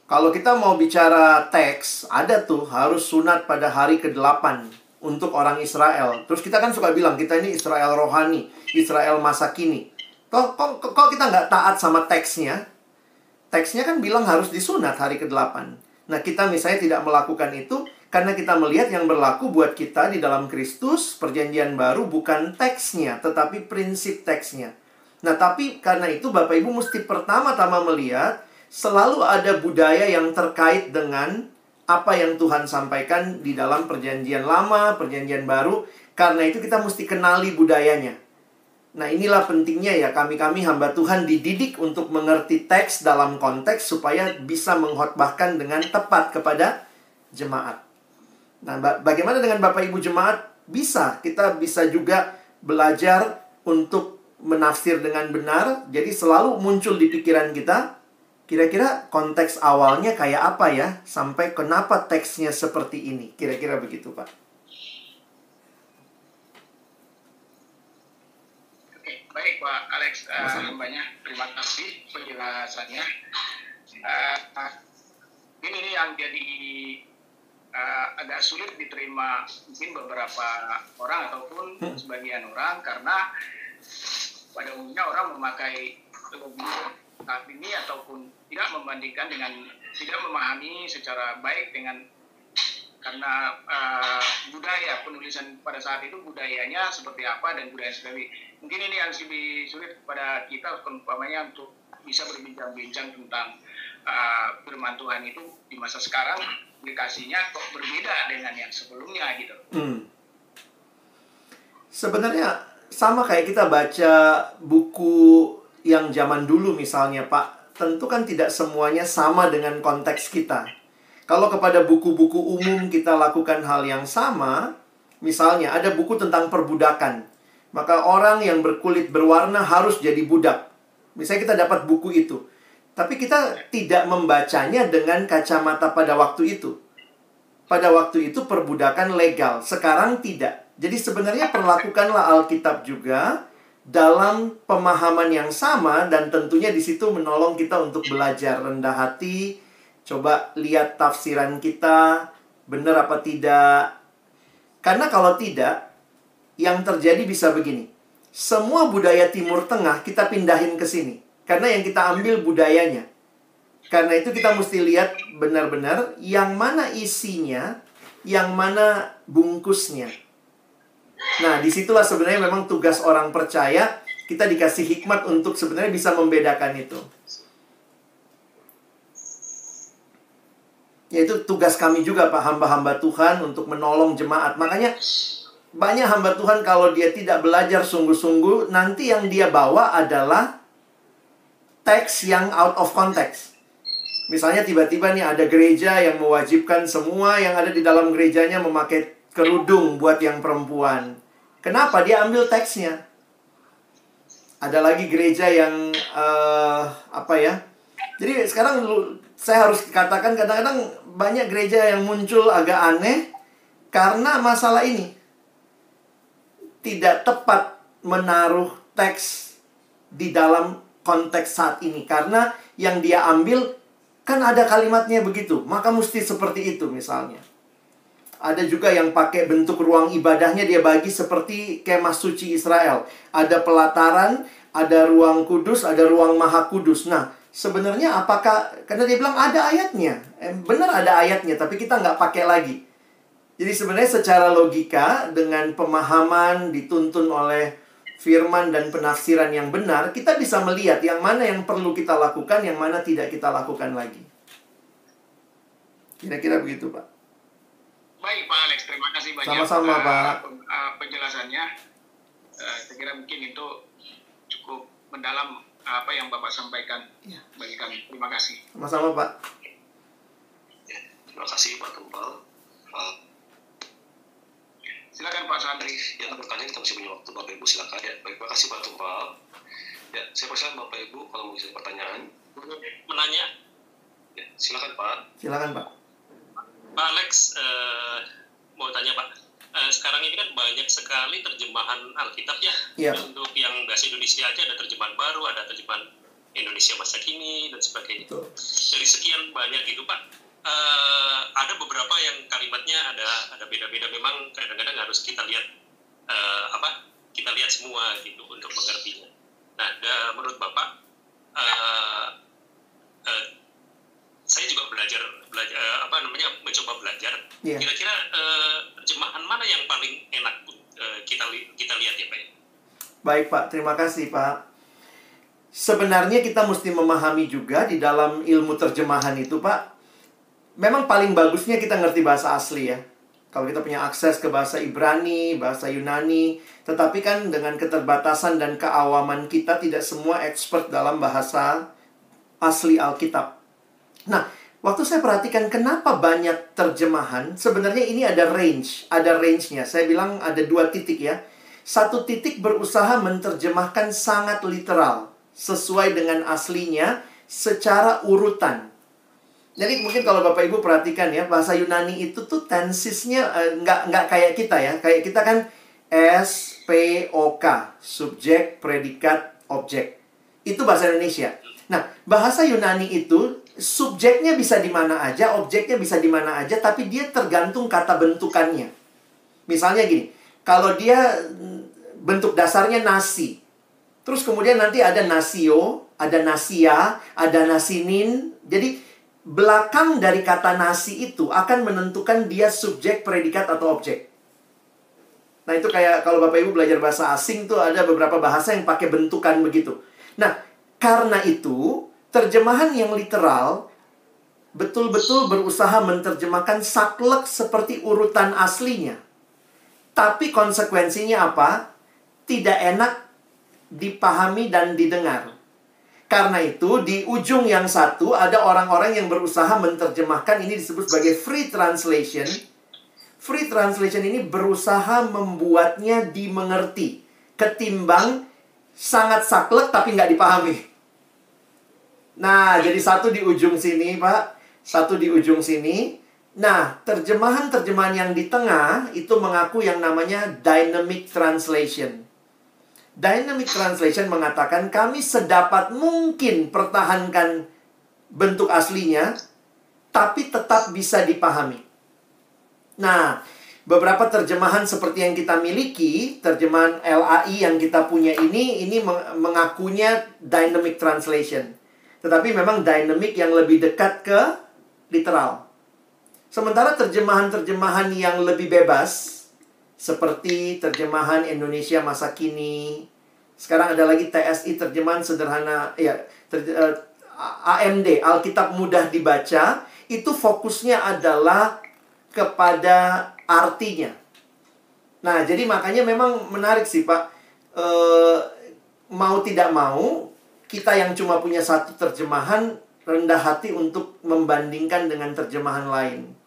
kalau kita mau bicara teks, ada tuh harus sunat pada hari ke-8 untuk orang Israel. Terus kita kan suka bilang, kita ini Israel rohani, Israel masa kini. Kok kita nggak taat sama teksnya? Teksnya kan bilang harus disunat hari ke-8. Nah, kita misalnya tidak melakukan itu karena kita melihat yang berlaku buat kita di dalam Kristus, perjanjian baru bukan teksnya, tetapi prinsip teksnya. Nah, tapi karena itu Bapak Ibu mesti pertama-tama melihat selalu ada budaya yang terkait dengan apa yang Tuhan sampaikan di dalam perjanjian lama, perjanjian baru. Karena itu kita mesti kenali budayanya. Nah, inilah pentingnya ya kami hamba Tuhan dididik untuk mengerti teks dalam konteks supaya bisa mengkhotbahkan dengan tepat kepada jemaat. Nah, bagaimana dengan Bapak Ibu jemaat? Kita bisa juga belajar untuk menafsir dengan benar. Jadi selalu muncul di pikiran kita, kira-kira konteks awalnya kayak apa ya? Sampai kenapa teksnya seperti ini? Kira-kira begitu, Pak. Oke, baik Pak Alex, banyak terima kasih penjelasannya. Ini yang jadi agak sulit diterima mungkin beberapa orang ataupun sebagian orang karena pada umumnya orang memakai teologi saat ini ataupun tidak membandingkan dengan tidak memahami secara baik dengan karena budaya penulisan pada saat itu budayanya seperti apa dan budaya seperti mungkin ini yang lebih sulit pada kita umpamanya untuk bisa berbincang-bincang tentang firman Tuhan itu di masa sekarang aplikasinya kok berbeda dengan yang sebelumnya gitu. Sebenarnya sama kayak kita baca buku yang zaman dulu misalnya Pak. Tentu kan tidak semuanya sama dengan konteks kita. Kalau kepada buku-buku umum kita lakukan hal yang sama, misalnya ada buku tentang perbudakan. Maka orang yang berkulit berwarna harus jadi budak. Misalnya kita dapat buku itu. Tapi kita tidak membacanya dengan kacamata pada waktu itu. Pada waktu itu perbudakan legal, sekarang tidak. Jadi sebenarnya perlakukanlah Alkitab juga dalam pemahaman yang sama dan tentunya di situ menolong kita untuk belajar rendah hati. Coba lihat tafsiran kita, benar apa tidak. Karena kalau tidak, yang terjadi bisa begini. Semua budaya Timur Tengah kita pindahin ke sini. Karena yang kita ambil budayanya. Karena itu kita mesti lihat benar-benar yang mana isinya, yang mana bungkusnya. Nah, disitulah sebenarnya memang tugas orang percaya. Kita dikasih hikmat untuk sebenarnya bisa membedakan itu. Yaitu tugas kami juga Pak, hamba-hamba Tuhan untuk menolong jemaat. Makanya banyak hamba Tuhan kalau dia tidak belajar sungguh-sungguh, nanti yang dia bawa adalah teks yang out of context. Misalnya tiba-tiba nih ada gereja yang mewajibkan semua yang ada di dalam gerejanya memakai kerudung buat yang perempuan. Kenapa? Dia ambil teksnya. Ada lagi gereja yang Jadi sekarang saya harus katakan kadang-kadang banyak gereja yang muncul agak aneh karena masalah ini. Tidak tepat menaruh teks di dalam konteks saat ini. Karena yang dia ambil, kan ada kalimatnya begitu. Maka mesti seperti itu misalnya. Ada juga yang pakai bentuk ruang ibadahnya dia bagi seperti kemah suci Israel. Ada pelataran, ada ruang kudus, ada ruang maha kudus. Nah, sebenarnya apakah, karena dia bilang ada ayatnya. Benar ada ayatnya, tapi kita nggak pakai lagi. Jadi sebenarnya secara logika, dengan pemahaman dituntun oleh firman dan penafsiran yang benar, kita bisa melihat yang mana yang perlu kita lakukan, yang mana tidak kita lakukan lagi. Kira-kira begitu, Pak. Baik, Pak Alex. Terima kasih banyak. Sama-sama, Pak. Penjelasannya. Saya kira mungkin itu cukup mendalam apa yang Bapak sampaikan bagi kami. Terima kasih. Sama-sama, Pak. Ya, terima kasih Pak Tumpal. Silakan Pak Sandri. Ya, pertanyaan kita masih punya waktu, Bapak Ibu silakan. Ya, baik, terima kasih Pak Tumpal. Ya, saya persilakan Bapak Ibu kalau mau isi pertanyaan. Menanya. Ya, silakan Pak. Silakan, Pak. Pak Alex, mau tanya Pak, sekarang ini kan banyak sekali terjemahan Alkitab ya. Iya. Untuk yang bahasa Indonesia aja ada terjemahan baru, ada terjemahan Indonesia masa kini dan sebagainya. Betul. Dari sekian banyak itu Pak, ada beberapa yang kalimatnya ada beda-beda. Memang kadang-kadang harus kita lihat kita lihat semua gitu untuk mengertinya. Nah, menurut Bapak, saya juga mencoba belajar. Yeah. Kira-kira terjemahan mana yang paling enak kita lihat ya Pak? Baik, Pak. Terima kasih, Pak. Sebenarnya kita mesti memahami juga di dalam ilmu terjemahan itu, Pak. Memang paling bagusnya kita ngerti bahasa asli ya. Kalau kita punya akses ke bahasa Ibrani, bahasa Yunani. Tetapi kan dengan keterbatasan dan keawaman kita, tidak semua expert dalam bahasa asli Alkitab. Nah, waktu saya perhatikan kenapa banyak terjemahan, sebenarnya ini ada range-nya. Saya bilang ada 2 titik ya. 1 titik berusaha menerjemahkan sangat literal, sesuai dengan aslinya, secara urutan. Jadi mungkin kalau Bapak Ibu perhatikan ya, bahasa Yunani itu tuh tensesnya nggak kayak kita ya. Kayak kita kan SPOK, subjek, predikat, objek. Itu bahasa Indonesia. Nah, bahasa Yunani itu subjeknya bisa di mana aja, objeknya bisa di mana aja, tapi dia tergantung kata bentukannya. Misalnya gini, kalau dia bentuk dasarnya nasi, terus kemudian nanti ada nasio, ada nasia, ada nasinin. Jadi belakang dari kata nasi itu akan menentukan dia subjek, predikat, atau objek. Nah, itu kayak kalau Bapak Ibu belajar bahasa asing tuh ada beberapa bahasa yang pakai bentukan begitu. Nah, karena itu terjemahan yang literal betul-betul berusaha menerjemahkan saklek seperti urutan aslinya. Tapi konsekuensinya apa? Tidak enak dipahami dan didengar. Karena itu, di ujung yang satu ada orang-orang yang berusaha menerjemahkan, ini disebut sebagai free translation. Free translation ini berusaha membuatnya dimengerti, ketimbang sangat saklek tapi nggak dipahami. Nah, jadi satu di ujung sini, Pak. Satu di ujung sini. Nah, terjemahan-terjemahan yang di tengah itu mengaku yang namanya dynamic translation. Dynamic translation mengatakan kami sedapat mungkin pertahankan bentuk aslinya, tapi tetap bisa dipahami. Nah, beberapa terjemahan seperti yang kita miliki, terjemahan LAI yang kita punya ini mengakunya dynamic translation. Tetapi memang dynamic yang lebih dekat ke literal. Sementara terjemahan-terjemahan yang lebih bebas, seperti terjemahan Indonesia masa kini. Sekarang ada lagi TSI, terjemahan sederhana ya, AMD, Alkitab mudah dibaca. Itu fokusnya adalah kepada artinya. Nah, jadi makanya memang menarik sih, Pak. Mau tidak mau, kita yang cuma punya satu terjemahan rendah hati untuk membandingkan dengan terjemahan lain.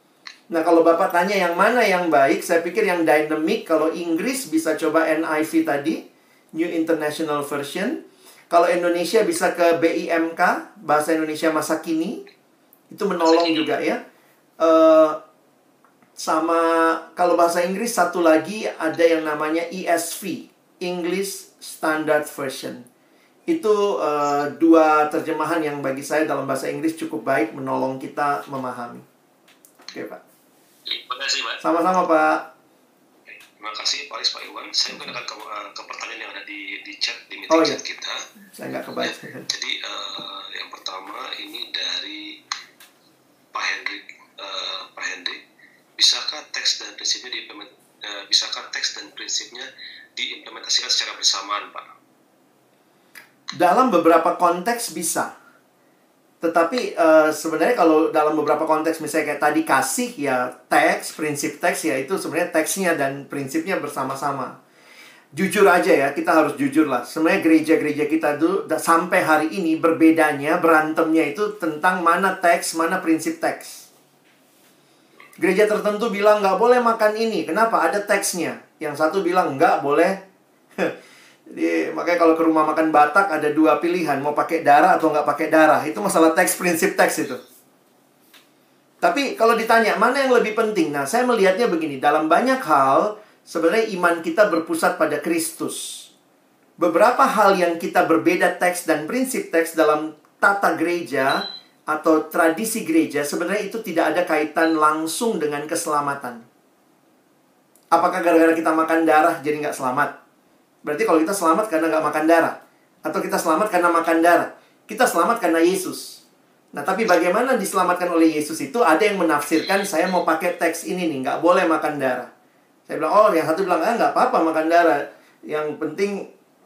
Nah, kalau Bapak tanya yang mana yang baik, saya pikir yang dynamic. Kalau Inggris bisa coba NIV tadi, New International Version. Kalau Indonesia bisa ke BIMK, Bahasa Indonesia Masa Kini. Itu menolong juga ya. Sama kalau bahasa Inggris satu lagi ada yang namanya ESV, English Standard Version. Itu dua terjemahan yang bagi saya dalam bahasa Inggris cukup baik menolong kita memahami. Oke, Pak. Terima kasih, Pak. Sama-sama, Pak. Terima kasih Pak Aris, Pak Iwan. Saya mungkin akan ke pertanyaan yang ada di chat, di meeting Oh, iya. chat kita. Saya nggak kebaca. Jadi yang pertama ini dari Pak Hendrik. Pak Hendrik, bisakah teks dan prinsipnya diimplementasikan secara bersamaan, Pak? Dalam beberapa konteks bisa. Tetapi sebenarnya kalau dalam beberapa konteks misalnya kayak tadi kasih ya teks, prinsip teks ya itu sebenarnya teksnya dan prinsipnya bersama-sama. Jujur aja ya, kita harus jujur lah. Sebenarnya gereja-gereja kita tuh sampai hari ini berbedanya, berantemnya itu tentang mana teks, mana prinsip teks. Gereja tertentu bilang nggak boleh makan ini. Kenapa? Ada teksnya. Yang satu bilang nggak boleh. Jadi makanya kalau ke rumah makan Batak ada dua pilihan, mau pakai darah atau nggak pakai darah. Itu masalah teks, prinsip teks itu. Tapi kalau ditanya mana yang lebih penting, nah saya melihatnya begini, dalam banyak hal sebenarnya iman kita berpusat pada Kristus. Beberapa hal yang kita berbeda teks dan prinsip teks dalam tata gereja atau tradisi gereja sebenarnya itu tidak ada kaitan langsung dengan keselamatan. Apakah gara-gara kita makan darah jadi nggak selamat? Berarti kalau kita selamat karena nggak makan darah. Atau kita selamat karena makan darah. Kita selamat karena Yesus. Nah, tapi bagaimana diselamatkan oleh Yesus itu ada yang menafsirkan, saya mau pakai teks ini nih, nggak boleh makan darah. Saya bilang, oh yang satu bilang, nggak apa-apa makan darah. Yang penting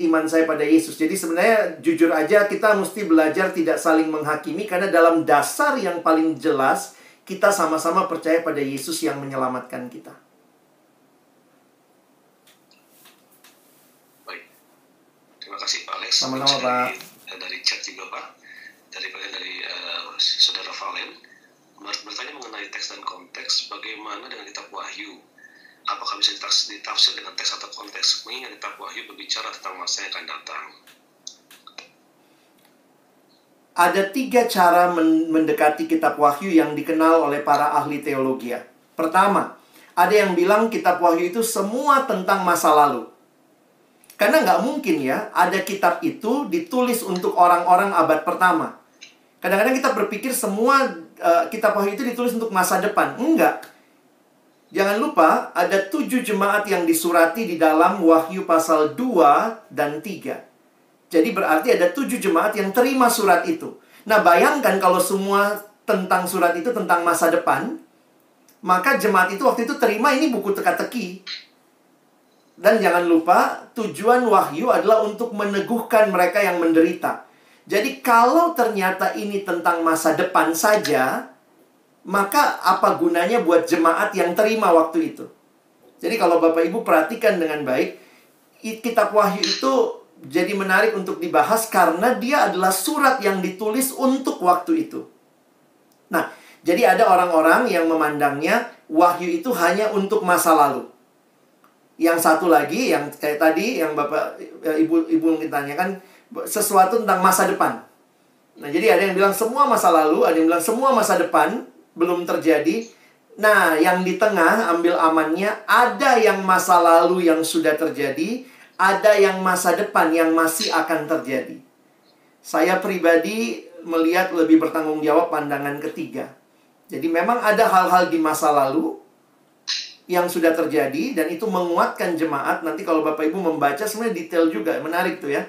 iman saya pada Yesus. Jadi sebenarnya jujur aja kita mesti belajar tidak saling menghakimi. Karena dalam dasar yang paling jelas, kita sama-sama percaya pada Yesus yang menyelamatkan kita. Terima kasih Pak Alex. Sama-sama Pak. Dari chat juga Pak, dari Saudara Valen bertanya mengenai teks dan konteks. Bagaimana dengan kitab Wahyu? Apakah bisa ditafsir dengan teks atau konteks? Mengingat kitab Wahyu berbicara tentang masa yang akan datang. Ada 3 cara mendekati kitab Wahyu yang dikenal oleh para ahli teologi. Pertama, ada yang bilang kitab Wahyu itu semua tentang masa lalu. Karena nggak mungkin ya, ada kitab itu ditulis untuk orang-orang abad pertama. Kadang-kadang kita berpikir semua kitab Wahyu itu ditulis untuk masa depan. Enggak. Jangan lupa, ada 7 jemaat yang disurati di dalam Wahyu pasal 2 dan 3. Jadi berarti ada 7 jemaat yang terima surat itu. Nah, bayangkan kalau semua tentang surat itu tentang masa depan, maka jemaat itu waktu itu terima ini buku teka-teki. Dan jangan lupa, tujuan Wahyu adalah untuk meneguhkan mereka yang menderita. Jadi kalau ternyata ini tentang masa depan saja, maka apa gunanya buat jemaat yang terima waktu itu? Jadi kalau Bapak Ibu perhatikan dengan baik, kitab Wahyu itu jadi menarik untuk dibahas karena dia adalah surat yang ditulis untuk waktu itu. Nah, jadi ada orang-orang yang memandangnya Wahyu itu hanya untuk masa lalu. Yang satu lagi, yang kayak tadi, yang Bapak, Ibu tanyakan, sesuatu tentang masa depan. Nah, jadi ada yang bilang semua masa lalu, ada yang bilang semua masa depan, belum terjadi. Nah, yang di tengah, ambil amannya, ada yang masa lalu yang sudah terjadi, ada yang masa depan yang masih akan terjadi. Saya pribadi melihat lebih bertanggung jawab pandangan ketiga. Jadi memang ada hal-hal di masa lalu yang sudah terjadi dan itu menguatkan jemaat. Nanti kalau Bapak Ibu membaca sebenarnya detail juga, menarik tuh ya.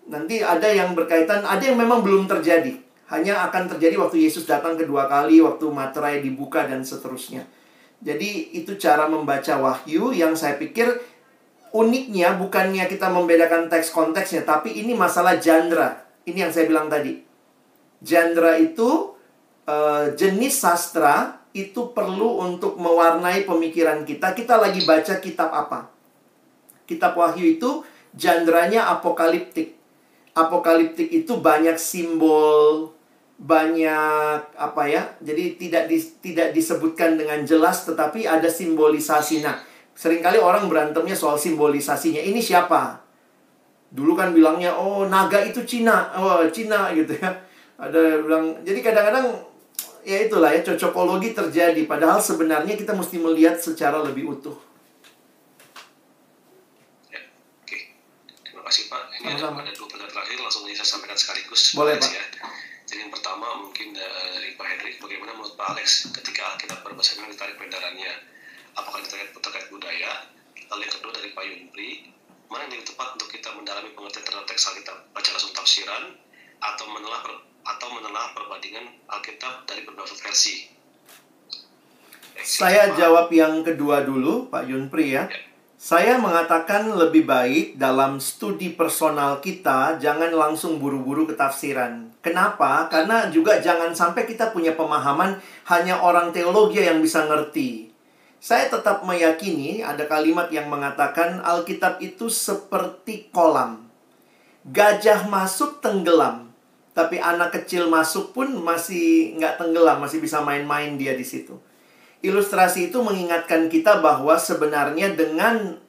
Nanti ada yang berkaitan, ada yang memang belum terjadi, hanya akan terjadi waktu Yesus datang kedua kali, waktu materai dibuka dan seterusnya. Jadi itu cara membaca Wahyu yang saya pikir uniknya bukannya kita membedakan teks konteksnya, tapi ini masalah genre. Ini yang saya bilang tadi. Genre itu jenis sastra itu perlu untuk mewarnai pemikiran kita. Kita lagi baca kitab apa? Kitab Wahyu itu genre-nya apokaliptik. Apokaliptik itu banyak simbol, banyak apa ya? Jadi tidak disebutkan dengan jelas, tetapi ada simbolisasi. Nah, seringkali orang berantemnya soal simbolisasinya. Ini siapa? Dulu kan bilangnya, oh naga itu Cina. Oh, Cina gitu ya. Ada bilang, jadi kadang-kadang ya itulah ya, cocokologi terjadi. Padahal sebenarnya kita mesti melihat secara lebih utuh. Ya, oke. Terima kasih Pak. Ini ada 2 pertanyaan terakhir terakhir langsung saya sampaikan sekaligus. Boleh, Alex, Pak. ya. Jadi yang pertama mungkin dari Pak Hendrik, bagaimana menurut Pak Alex ketika Alkitab berbahasa Minang ditarik peredarannya? Apakah terkait budaya? Lalu yang kedua dari Pak Yunpri, mana yang tepat untuk kita mendalami pengertian terhadap teks Alkitab? Baca langsung tafsiran atau menelah perbandingan Alkitab dari beberapa versi? Saya jawab yang kedua dulu, Pak Yunpri ya. Saya mengatakan lebih baik dalam studi personal kita jangan langsung buru-buru ke tafsiran. Kenapa? Karena juga jangan sampai kita punya pemahaman hanya orang teologi yang bisa ngerti. Saya tetap meyakini ada kalimat yang mengatakan Alkitab itu seperti kolam. Gajah masuk tenggelam, tapi anak kecil masuk pun masih nggak tenggelam, masih bisa main-main dia di situ. Ilustrasi itu mengingatkan kita bahwa sebenarnya dengan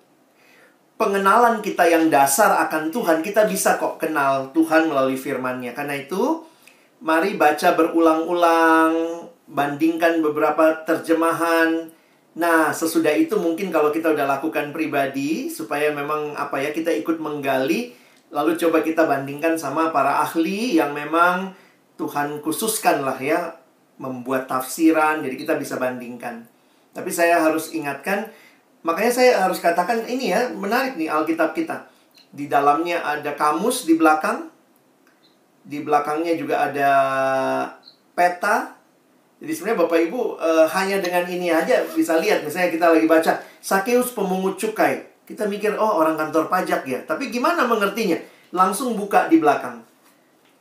pengenalan kita yang dasar akan Tuhan, kita bisa kok kenal Tuhan melalui firman-Nya. Karena itu, mari baca berulang-ulang, bandingkan beberapa terjemahan. Nah, sesudah itu mungkin kalau kita udah lakukan pribadi, supaya memang kita ikut menggali, lalu coba kita bandingkan sama para ahli yang memang Tuhan khususkan lah ya, membuat tafsiran, jadi kita bisa bandingkan. Tapi saya harus ingatkan, makanya saya harus katakan ini ya, menarik nih Alkitab kita. Di dalamnya ada kamus di belakang. Di belakangnya juga ada peta. Jadi sebenarnya Bapak Ibu hanya dengan ini aja bisa lihat. Misalnya kita lagi baca Sakeus pemungut cukai. Kita mikir, oh orang kantor pajak ya. Tapi gimana mengertinya? Langsung buka di belakang.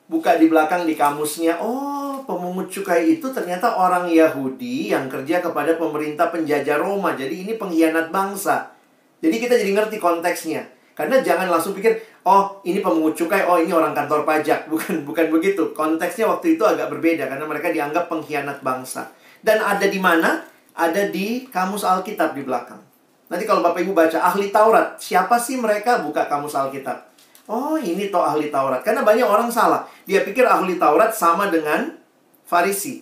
Buka di belakang di kamusnya. Oh, pemungut cukai itu ternyata orang Yahudi yang kerja kepada pemerintah penjajah Roma. Jadi ini pengkhianat bangsa. Jadi kita jadi ngerti konteksnya. Karena jangan langsung pikir, oh ini pemungut cukai, oh ini orang kantor pajak. Bukan begitu. Konteksnya waktu itu agak berbeda karena mereka dianggap pengkhianat bangsa. Dan ada di mana? Ada di kamus Alkitab di belakang. Nanti kalau Bapak Ibu baca ahli Taurat, siapa sih mereka? Buka kamus Alkitab. Oh ini toh ahli Taurat. Karena banyak orang salah. Dia pikir ahli Taurat sama dengan Farisi.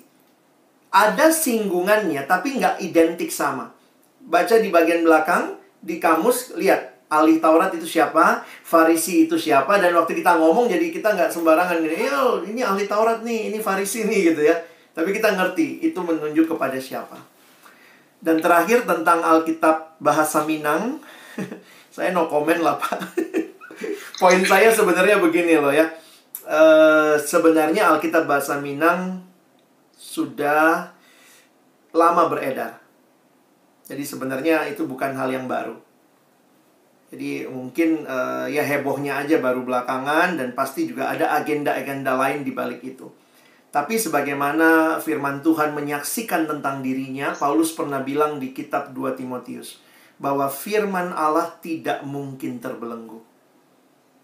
Ada singgungannya, tapi nggak identik sama. Baca di bagian belakang, di kamus, lihat. Ahli Taurat itu siapa, Farisi itu siapa. Dan waktu kita ngomong, jadi kita nggak sembarangan. Ini ahli Taurat nih, ini Farisi nih gitu ya. Tapi kita ngerti, itu menunjuk kepada siapa. Dan terakhir tentang Alkitab bahasa Minang. Saya no comment lah Pak. Poin saya sebenarnya begini loh ya. Sebenarnya Alkitab bahasa Minang sudah lama beredar. Jadi sebenarnya itu bukan hal yang baru. Jadi mungkin ya hebohnya aja baru belakangan. Dan pasti juga ada agenda-agenda lain di balik itu. Tapi sebagaimana firman Tuhan menyaksikan tentang dirinya, Paulus pernah bilang di kitab 2 Timotius bahwa firman Allah tidak mungkin terbelenggu.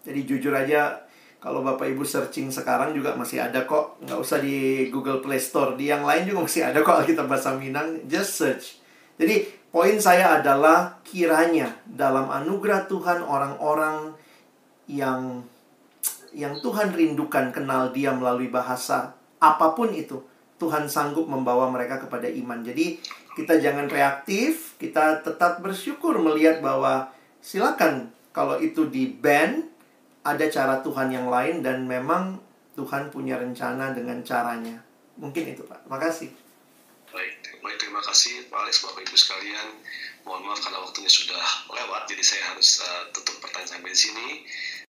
Jadi jujur aja, kalau Bapak Ibu searching sekarang juga masih ada kok. Nggak usah di Google Play Store. Di yang lain juga masih ada kok Alkitab bahasa Minang. Just search. Jadi poin saya adalah kiranya dalam anugerah Tuhan orang-orang yang Tuhan rindukan kenal Dia melalui bahasa apapun itu, Tuhan sanggup membawa mereka kepada iman. Jadi kita jangan reaktif. Kita tetap bersyukur melihat bahwa silakan kalau itu di-ban, ada cara Tuhan yang lain dan memang Tuhan punya rencana dengan caranya. Mungkin itu Pak. Makasih. Baik, terima kasih Pak Alex, Bapak Ibu sekalian. Mohon maaf karena waktunya sudah lewat, jadi saya harus tutup pertanyaan sampai di sini.